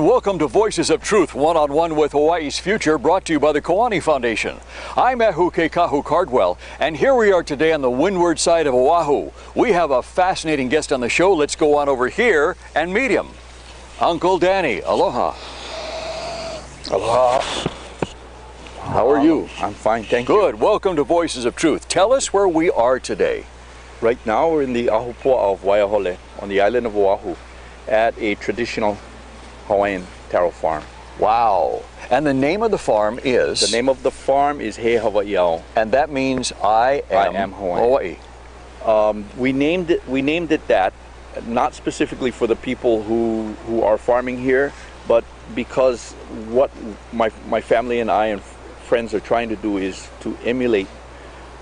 And welcome to Voices of Truth, one-on-one with Hawaii's Future, brought to you by the Koani Foundation. I'm Ehu Kekahu Cardwell, and here we are today on the windward side of Oahu. We have a fascinating guest on the show. Let's go on over here and meet him. Uncle Danny, aloha. Aloha. How are you? I'm fine, thank you. Good. Welcome to Voices of Truth. Tell us where we are today. Right now we're in the Ahupua of Waiahole on the island of Oahu at a traditional Hawaiian taro farm. Wow. And the name of the farm is? The name of the farm is He Hawaiiao. And that means I am Hawaii. We named it that, not specifically for the people who are farming here, but because what my family and I and friends are trying to do is to emulate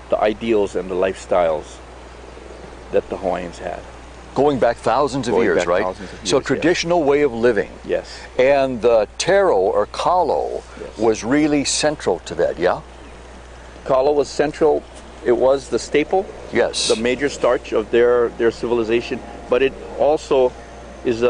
the ideals and the lifestyles that the Hawaiians had. Going back thousands of years, right? Thousands of years, so traditional way of living. Yes. And the taro or kalo Yes. was really central to that, yeah? Kalo was central. It was the staple, Yes. the major starch of their civilization, but it also is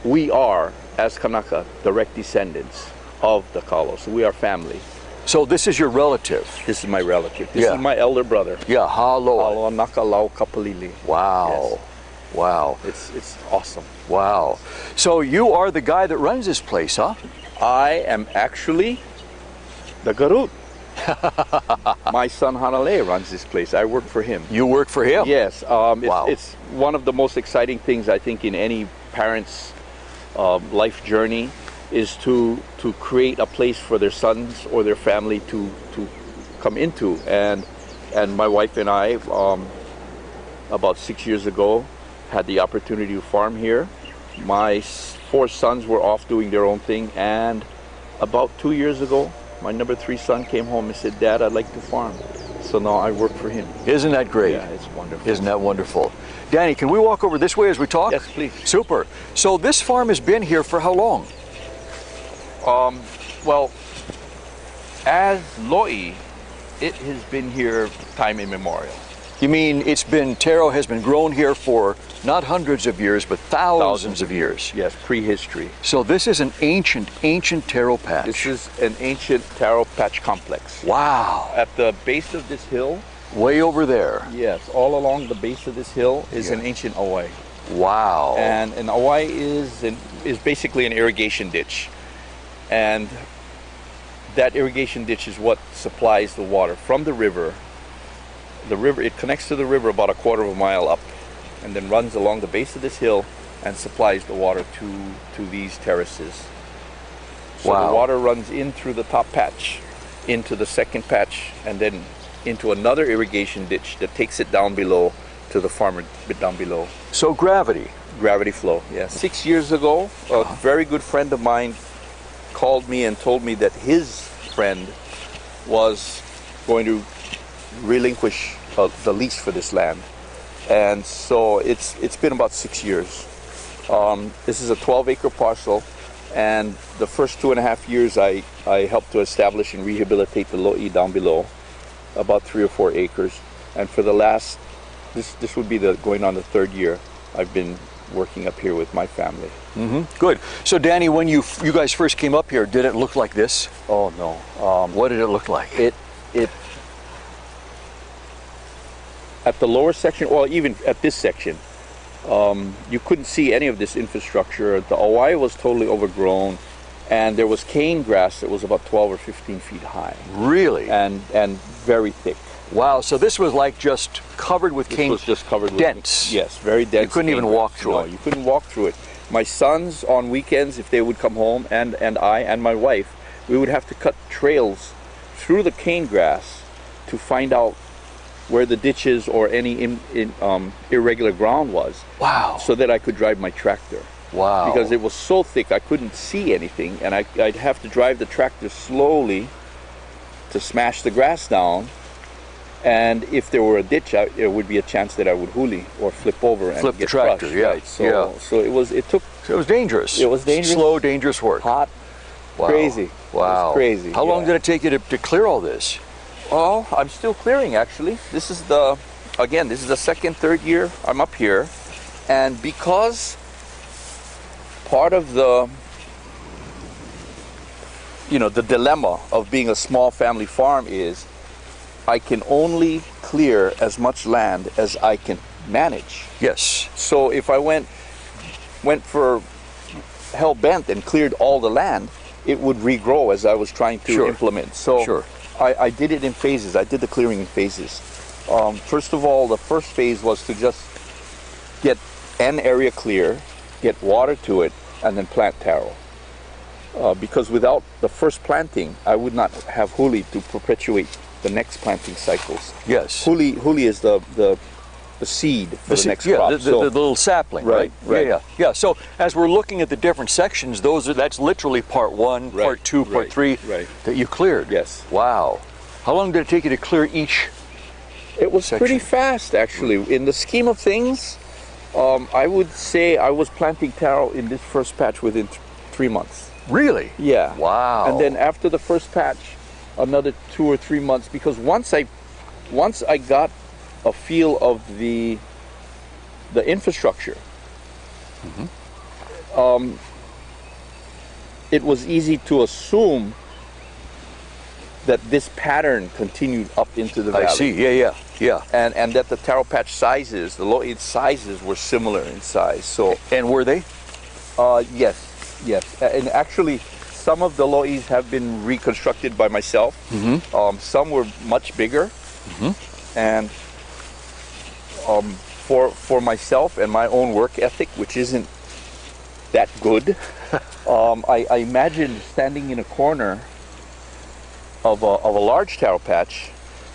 we are, as Kanaka, direct descendants of the Kalo. So we are family. So this is your relative? This is my relative. This is my elder brother. Yeah, halo. Halo Naka Lau Kapalili. Wow. Yes. Wow. It's awesome. Wow. So you are the guy that runs this place, huh? I am actually the garut. My son Hanale runs this place. I work for him. You work for him? Yes. Wow. It's one of the most exciting things I think in any parent's life journey is to create a place for their sons or their family to come into. And my wife and I, about 6 years ago, had the opportunity to farm here. My 4 sons were off doing their own thing, and about 2 years ago, my number 3 son came home and said, "Dad, I'd like to farm." So now I work for him. Isn't that great? Yeah, it's wonderful. Isn't that wonderful? Danny, can we walk over this way as we talk? Yes, please. Super. So this farm has been here for how long? Well, as Loi, it has been here time immemorial. You mean taro has been grown here for not hundreds of years, but thousands of years? Yes, prehistory. So this is an ancient taro patch. This is an ancient taro patch complex. Wow. At the base of this hill, Way over there. yes, all along the base of this hill is an ancient awai. Wow. And an awai is basically an irrigation ditch. And that irrigation ditch is what supplies the water from the river. The river, it connects to the river about a quarter of a mile up and then runs along the base of this hill and supplies the water to these terraces. So Wow. the water runs in through the top patch, into the second patch, and then into another irrigation ditch that takes it down below to the farmer bit down below. So gravity. Gravity flow, yes. 6 years ago, a very good friend of mine called me and told me that his friend was going to relinquish the lease for this land. And so it's been about 6 years. This is a 12-acre parcel, and the first 2.5 years I helped to establish and rehabilitate the lo'i down below, about 3 or 4 acres. And for the last, this would be going on the 3rd year, I've been working up here with my family. Good. So Danny, when you guys first came up here, did it look like this? Oh no. What did it look like? It at the lower section, well, even at this section, you couldn't see any of this infrastructure. The awai was totally overgrown, and there was cane grass that was about 12 or 15 feet high. Really? And very thick. Wow. So this was like just covered with cane. This was just covered with dense. Yes, very dense. You couldn't even cane walk grass. through No, it. you couldn't walk through it. My sons on weekends, if they would come home, and I and my wife, we would have to cut trails through the cane grass to find out where the ditches or any irregular ground was. Wow. So that I could drive my tractor. Wow. Because it was so thick I couldn't see anything, and I'd have to drive the tractor slowly to smash the grass down. And if there were a ditch, there would be a chance that I would huli or flip over and Flip the get tractor, crushed, yeah, right? So, so it was dangerous. It was dangerous. Slow, dangerous work. hot, Wow. crazy. Wow. It was crazy. How long yeah. did it take you to clear all this? Well, I'm still clearing actually. This is the 2nd, 3rd year I'm up here, and because part of the you know, the dilemma of being a small family farm is I can only clear as much land as I can manage. Yes. So if I went for hell bent and cleared all the land, it would regrow as I was trying to implement. So I did it in phases. I did the clearing in phases. First of all, the first phase was to just get an area clear, get water to it, and then plant taro. Because without the first planting, I would not have huli to perpetuate the next planting cycles. Yes. Huli is the seed for the next crop. The little sapling, right? Yeah. So as we're looking at the different sections, that's literally part one, part two, part three that you cleared. Yes. Wow. How long did it take you to clear each? It was pretty fast, actually. In the scheme of things, I would say I was planting taro in this first patch within 3 months. Really? Yeah. Wow. And then after the first patch, another 2 or 3 months, because once I got a feel of the infrastructure, it was easy to assume that this pattern continued up into the valley. I see. Yeah. And that the taro patch sizes, the lo'id sizes, were similar in size. So. And were they? Yes. And actually, some of the lo'is have been reconstructed by myself. Some were much bigger, and for myself and my own work ethic, which isn't that good, I imagine standing in a corner of a large taro patch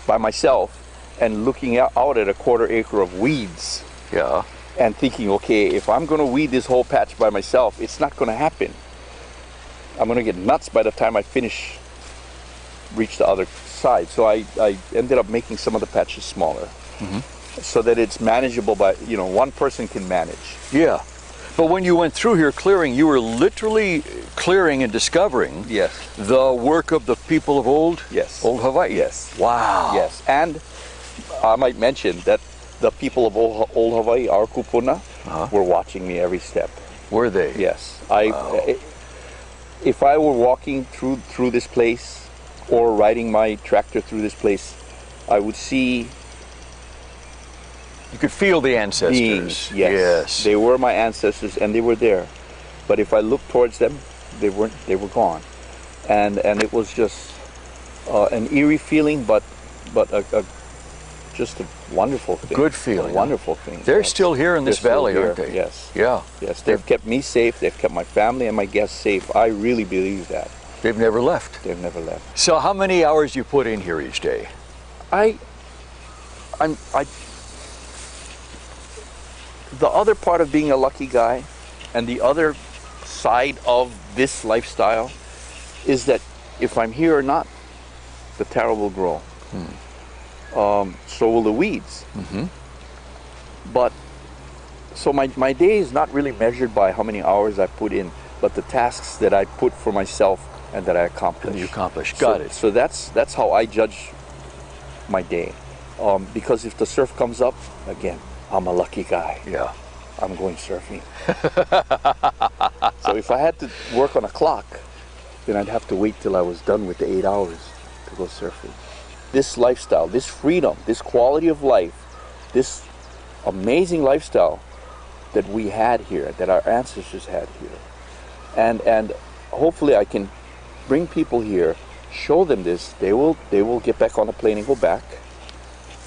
by myself and looking out at a 1/4 acre of weeds. Yeah. And thinking, okay, if I'm going to weed this whole patch by myself, it's not going to happen. I'm going to get nuts by the time I reach the other side. So I ended up making some of the patches smaller, so that it's manageable by, one person can manage. Yeah. But when you went through here clearing, you were literally clearing and discovering the work of the people of old Hawaii. Yes. Wow. Yes. And I might mention that the people of old Hawaii, our kupuna, were watching me every step. Were they? Yes. If I were walking through this place or riding my tractor through this place, I would see. You could feel the ancestors. Beings, yes. They were my ancestors, and they were there. But if I looked towards them, they weren't. They were gone, and it was just an eerie feeling, but just a wonderful thing. Good feeling. A wonderful thing. They're still here in this valley, aren't they? Yes. Yeah. Yes. They've kept me safe. They've kept my family and my guests safe. I really believe that. They've never left. They've never left. So how many hours you put in here each day? The other part of being a lucky guy, and the other side of this lifestyle, is that if I'm here or not, the taro will grow. So will the weeds. But so my day is not really measured by how many hours I put in, but the tasks that I put for myself and that I accomplish. And you accomplish. Got it. So that's how I judge my day. Because if the surf comes up, again, I'm a lucky guy. Yeah. I'm going surfing. So if I had to work on a clock, then I'd have to wait till I was done with the 8 hours to go surfing. This lifestyle, this freedom, this quality of life, this amazing lifestyle that we had here, that our ancestors had here. And hopefully I can bring people here, show them this, they will get back on the plane and go back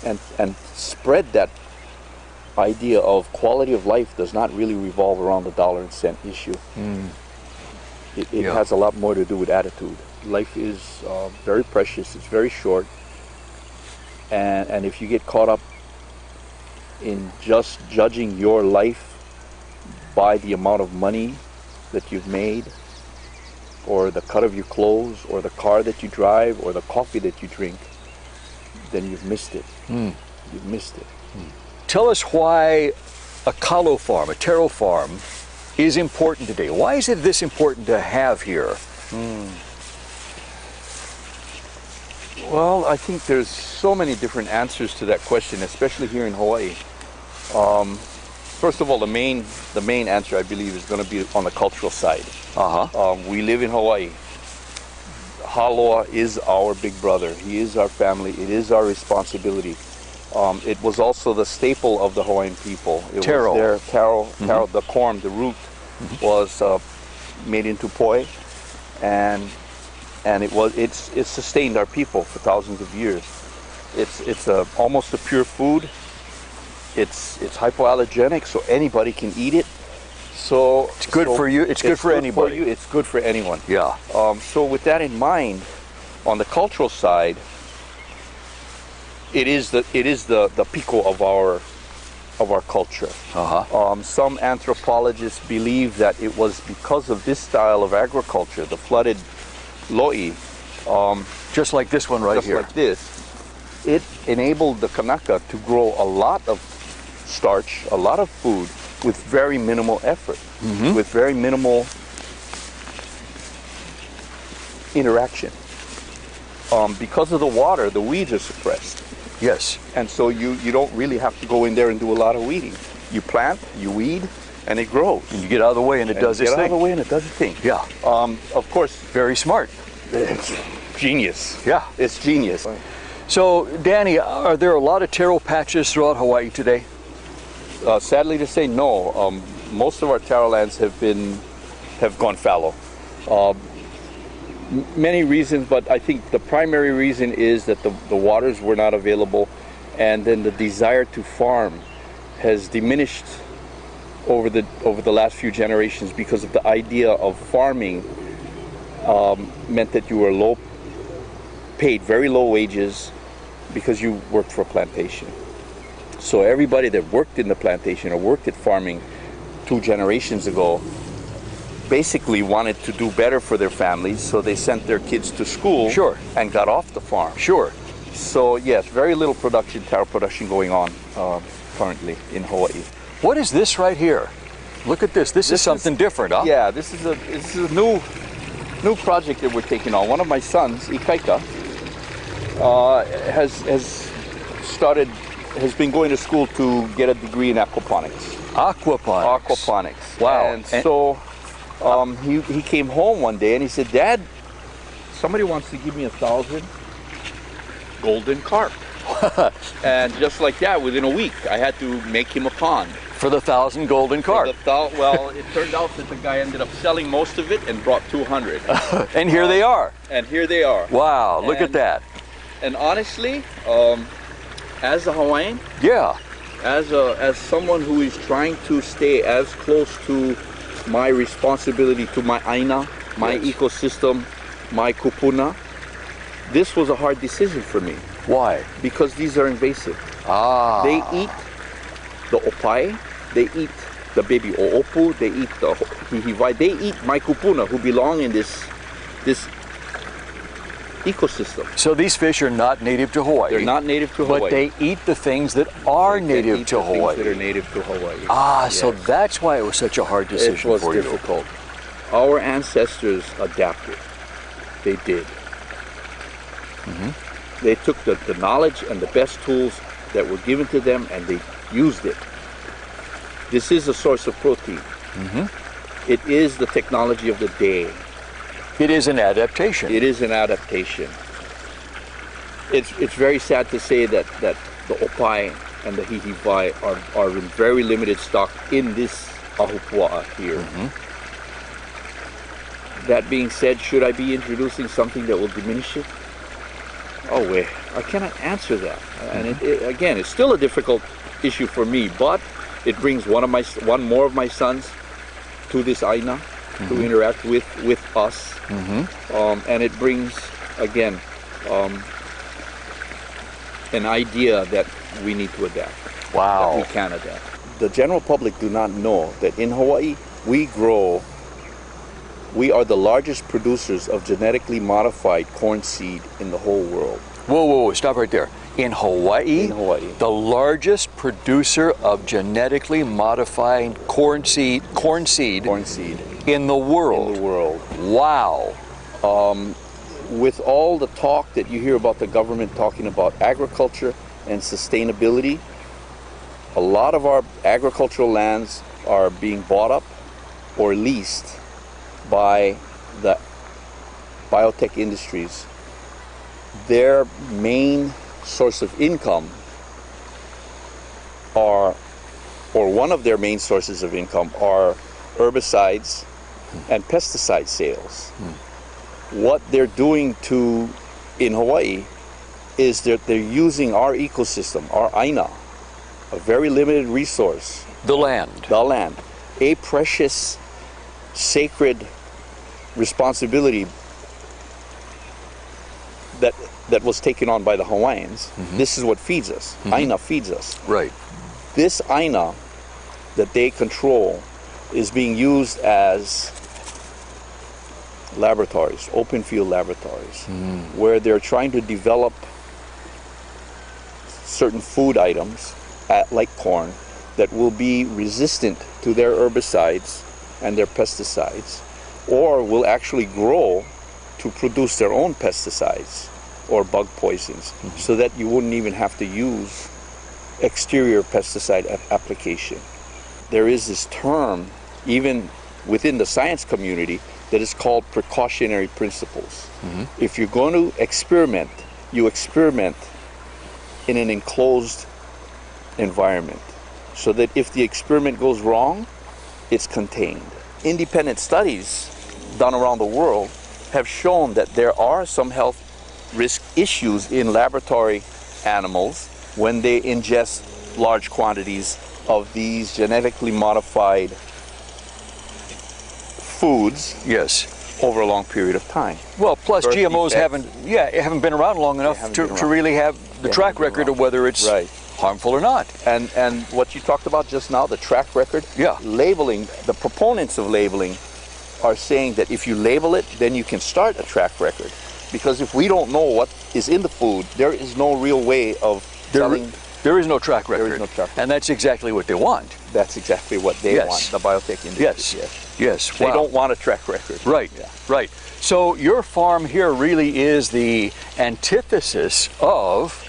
and spread that idea of quality of life does not really revolve around the dollar and cent issue. It has a lot more to do with attitude. Life is very precious, it's very short, and if you get caught up in just judging your life by the amount of money that you've made, or the cut of your clothes, or the car that you drive, or the coffee that you drink, then you've missed it. You've missed it. Tell us why a kalo farm, a taro farm, is important today. Why is it this important to have here? Well, I think there's so many different answers to that question, especially here in Hawaii. First of all, the main answer, I believe, is going to be on the cultural side. We live in Hawaii. Haloa is our big brother. He is our family. It is our responsibility. It was also the staple of the Hawaiian people. It Taro. was their taro, taro, the corn, the root was made into poi, and it's sustained our people for thousands of years. It's almost a pure food. It's hypoallergenic, so anybody can eat it. So it's good for you. It's good for anybody. It's good for anyone. Yeah. So with that in mind, on the cultural side, it is the pico of our culture. Some anthropologists believe that it was because of this style of agriculture, the flooded lo'i, just like this one right here. Just like this, it enabled the Kanaka to grow a lot of starch, a lot of food, with very minimal effort, with very minimal interaction. Because of the water, the weeds are suppressed. Yes. And so you don't really have to go in there and do a lot of weeding. You plant, you weed, and it grows. And you get out of the way and it does its thing. Get out of the way and it does its thing. Yeah. Of course. Very smart. It's genius. Yeah. It's genius. So, Danny, are there a lot of taro patches throughout Hawaii today? Sadly to say, no. Most of our taro lands have gone fallow. Many reasons, but I think the primary reason is that the waters were not available, and then the desire to farm has diminished over the last few generations because of the idea of farming meant that you were paid very low wages because you worked for a plantation. So everybody that worked in the plantation or worked at farming 2 generations ago basically wanted to do better for their families, so they sent their kids to school. Sure. And got off the farm. Sure. So yes, very little taro production going on currently in Hawaii. What is this right here? Look at this. This is something different, huh? Yeah, this is a new project that we're taking on. One of my sons, Ikaika, has been going to school to get a degree in aquaponics. Aquaponics. Wow. And so he came home one day and he said, "Dad, somebody wants to give me 1,000 golden carp." And just like that, within a week, I had to make him a pond. For the 1,000 golden carp. Well, it turned out that the guy ended up selling most of it and brought 200. And here they are. And here they are. Wow, look at that. And honestly, as a Hawaiian, yeah, as someone who is trying to stay as close to my responsibility to my aina, my ecosystem, my kupuna, this was a hard decision for me. Why? Because these are invasive. They eat the opai, they eat the baby oopu, they eat the hihivai, they eat my kupuna who belong in this ecosystem. So these fish are not native to Hawaii. They're not native to Hawaii. But they eat the things that are native to Hawaii. Things that are native to Hawaii. Yes. So that's why it was such a hard decision for you. It was difficult. Our ancestors adapted. They did. They took the knowledge and the best tools that were given to them and they used it. This is a source of protein. It is the technology of the day. It is an adaptation. It is an adaptation. It's very sad to say that the opai and the hihivai are in very limited stock in this ahupua'a here. That being said, should I be introducing something that will diminish it? Oh wait, I cannot answer that. And again, it's still a difficult issue for me, but it brings one more of my sons to this aina to interact with us, and it brings again an idea that we need to adapt. Wow. That we can adapt. The general public do not know that in Hawaii we are the largest producers of genetically modified corn seed in the whole world. Whoa, stop right there. In Hawaii? In Hawaii. The largest producer of genetically modified corn seed in the world. In the world. Wow. With all the talk that you hear about the government talking about agriculture and sustainability, a lot of our agricultural lands are being bought up or leased by the biotech industries, their main source of income or one of their main sources of income are herbicides and pesticide sales. What they're doing in Hawaii is that they're using our ecosystem, our aina, a very limited resource. The land. The land. A precious, sacred responsibility that was taken on by the Hawaiians. This is what feeds us. Aina feeds us. Right. This aina that they control is being used as laboratories, open field laboratories, where they're trying to develop certain food items, like corn, that will be resistant to their herbicides and their pesticides, or will actually grow to produce their own pesticides or bug poisons, so that you wouldn't even have to use exterior pesticide application. There is this term, even within the science community, that is called precautionary principles. If you're going to experiment, you experiment in an enclosed environment, so that if the experiment goes wrong, it's contained. Independent studies done around the world have shown that there are some health risk issues in laboratory animals when they ingest large quantities of these genetically modified foods. Yes. Over a long period of time. Well, plus Birth GMOs defects. haven't been around long enough to really have the track record of whether it's harmful or not. And what you talked about just now, the track record, labeling, the proponents of labeling are saying that if you label it, then you can start a track record. Because if we don't know what is in the food, there is no real way of telling. There is no track record. There is no track record. And that's exactly what they want. That's exactly what they want, the biotech industry. Yes. They don't want a track record. Right, right. So your farm here really is the antithesis of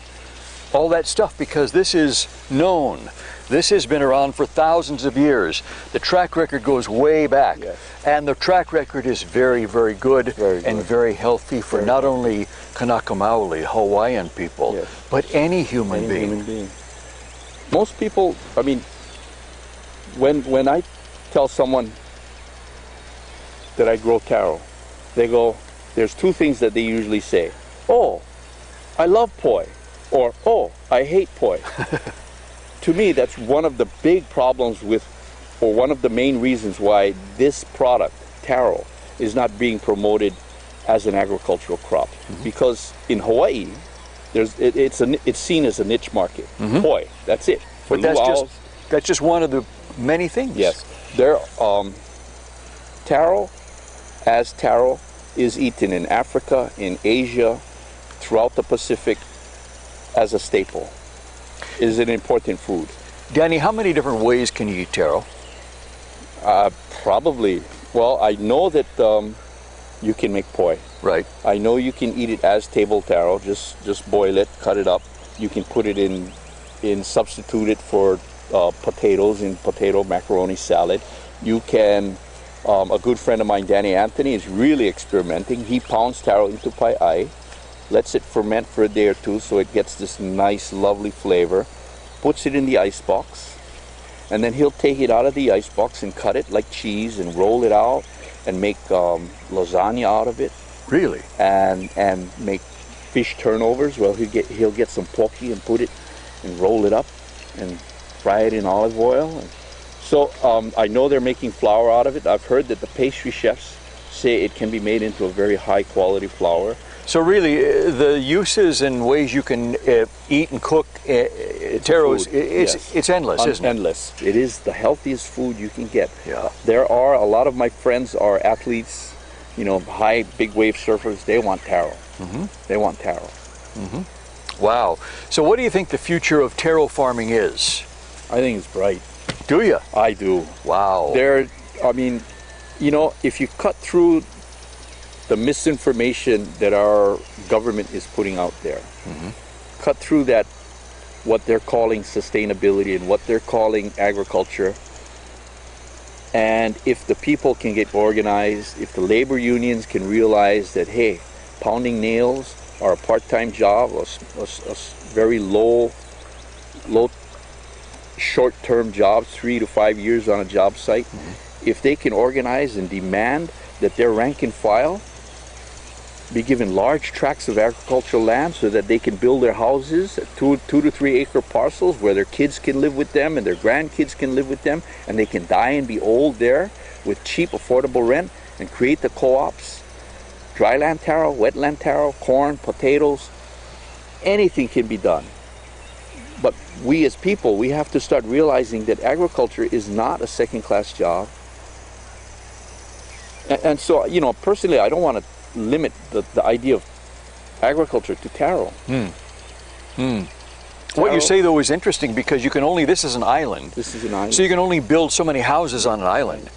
all that stuff, because this is known. This has been around for thousands of years. The track record goes way back. And the track record is very, very good, and very healthy for not only Kanaka Maoli, Hawaiian people, but any human being. Most people, I mean, when I tell someone that I grow taro, they go, there's two things that they usually say. Oh, I love poi, or oh, I hate poi. To me, that's one of the big problems with, or one of the main reasons why this product, taro, is not being promoted as an agricultural crop. Because in Hawaii, it's seen as a niche market. Poi, that's it. But that's just one of the many things. Yes. Taro is eaten in Africa, in Asia, throughout the Pacific as a staple. It is an important food. Danny, how many different ways can you eat taro? Probably. Well, I know that you can make poi. Right. I know you can eat it as table taro. Just boil it, cut it up. You can put it substitute it for potatoes in potato macaroni salad. You can. A good friend of mine, Danny Anthony, is really experimenting. He pounds taro into pai'ai, lets it ferment for a day or two so it gets this nice, lovely flavor, puts it in the ice box, and then he'll take it out of the ice box and cut it like cheese and roll it out and make lasagna out of it. Really? And make fish turnovers. Well, he'll get some poke and put it and roll it up and fry it in olive oil. So I know they're making flour out of it. I've heard that the pastry chefs say it can be made into a very high quality flour. So really, the uses and ways you can eat and cook taro, it's endless, isn't it? Endless. It is the healthiest food you can get. Yeah. There are a lot of my friends are athletes, high, big wave surfers. They want taro. They want taro. Wow. So what do you think the future of taro farming is? I think it's bright. Do you? I do. Wow. If you cut through the misinformation that our government is putting out there, cut through that, what they're calling sustainability and what they're calling agriculture, And if the people can get organized, if the labor unions can realize that, hey, pounding nails are a part-time job, a very low short-term job, 3 to 5 years on a job site, if they can organize and demand that their rank and file be given large tracts of agricultural land so that they can build their houses at 2 to 3 acre parcels where their kids can live with them and their grandkids can live with them, and they can die and be old there with cheap, affordable rent, and create the co-ops, dryland taro, wetland taro, corn, potatoes, anything can be done. But we as people, we have to start realizing that agriculture is not a second-class job. And so, you know, personally, I don't want to limit the idea of agriculture to taro. What you say, though, is interesting because you can only, this is an island. This is an island. So you can only build so many houses on an island.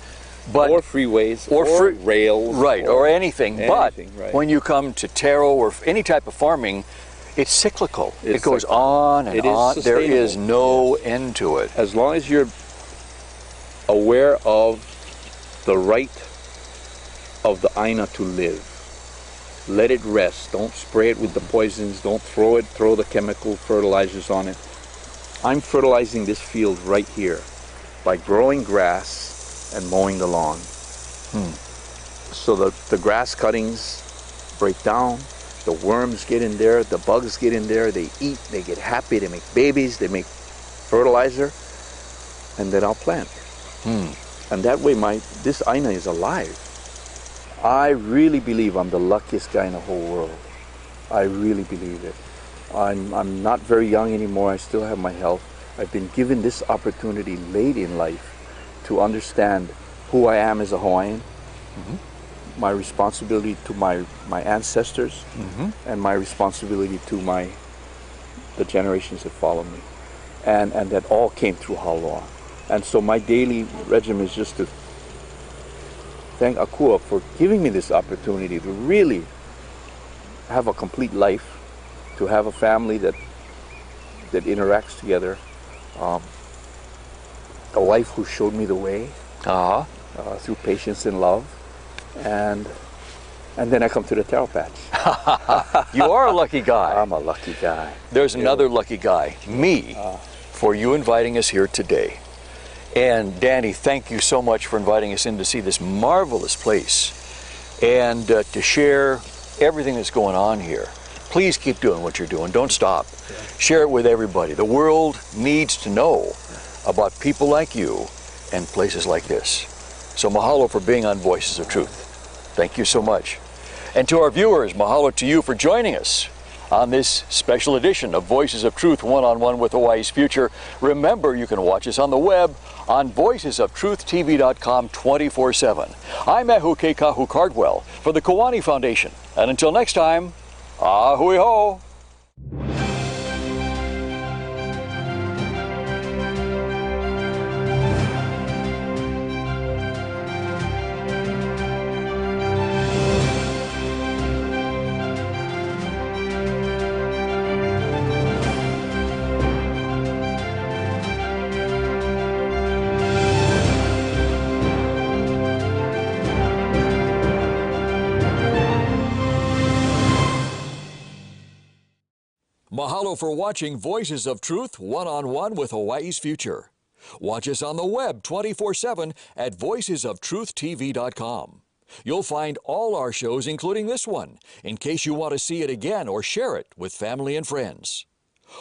But, or freeways, or rails. Right, or anything. But right. when you come to taro or any type of farming, it's cyclical. It goes on and on. There is no end to it. As long as you're aware of the right of the Aina to live, let it rest. Don't spray it with the poisons. Don't throw the chemical fertilizers on it. I'm fertilizing this field right here by growing grass and mowing the lawn. So the grass cuttings break down, the worms get in there, the bugs get in there, they eat, they get happy, they make babies, they make fertilizer, and then I'll plant. And that way this Aina is alive. I really believe I'm the luckiest guy in the whole world. I really believe it. I'm not very young anymore. I still have my health. I've been given this opportunity late in life to understand who I am as a Hawaiian, my responsibility to my ancestors, and my responsibility to the generations that follow me. And that all came through Haloa. And so my daily regimen is just to thank Akua for giving me this opportunity to really have a complete life, to have a family that interacts together, a wife who showed me the way through patience and love, and then I come to the taro patch. You are a lucky guy. I'm a lucky guy. There's another lucky guy, me, for you inviting us here today. And Danny, thank you so much for inviting us in to see this marvelous place and to share everything that's going on here. Please keep doing what you're doing. Don't stop. Share it with everybody. The world needs to know about people like you and places like this. So mahalo for being on Voices of Truth. Thank you so much. And to our viewers, mahalo to you for joining us on this special edition of Voices of Truth One-on-One with Hawaii's Future. Remember, you can watch us on the web on voicesoftruth.tv.com 24/7. I'm Ehu Keikahu Cardwell for the Kiwani Foundation. And until next time, ahui ho! Mahalo for watching Voices of Truth One-on-One with Hawaii's Future. Watch us on the web 24/7 at voicesoftruth.tv.com. You'll find all our shows, including this one, in case you want to see it again or share it with family and friends.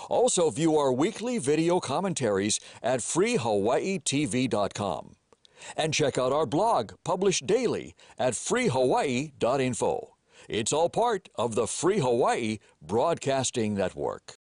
Also view our weekly video commentaries at freehawaiitv.com. And check out our blog, published daily, at freehawaii.info. It's all part of the Free Hawaii Broadcasting Network.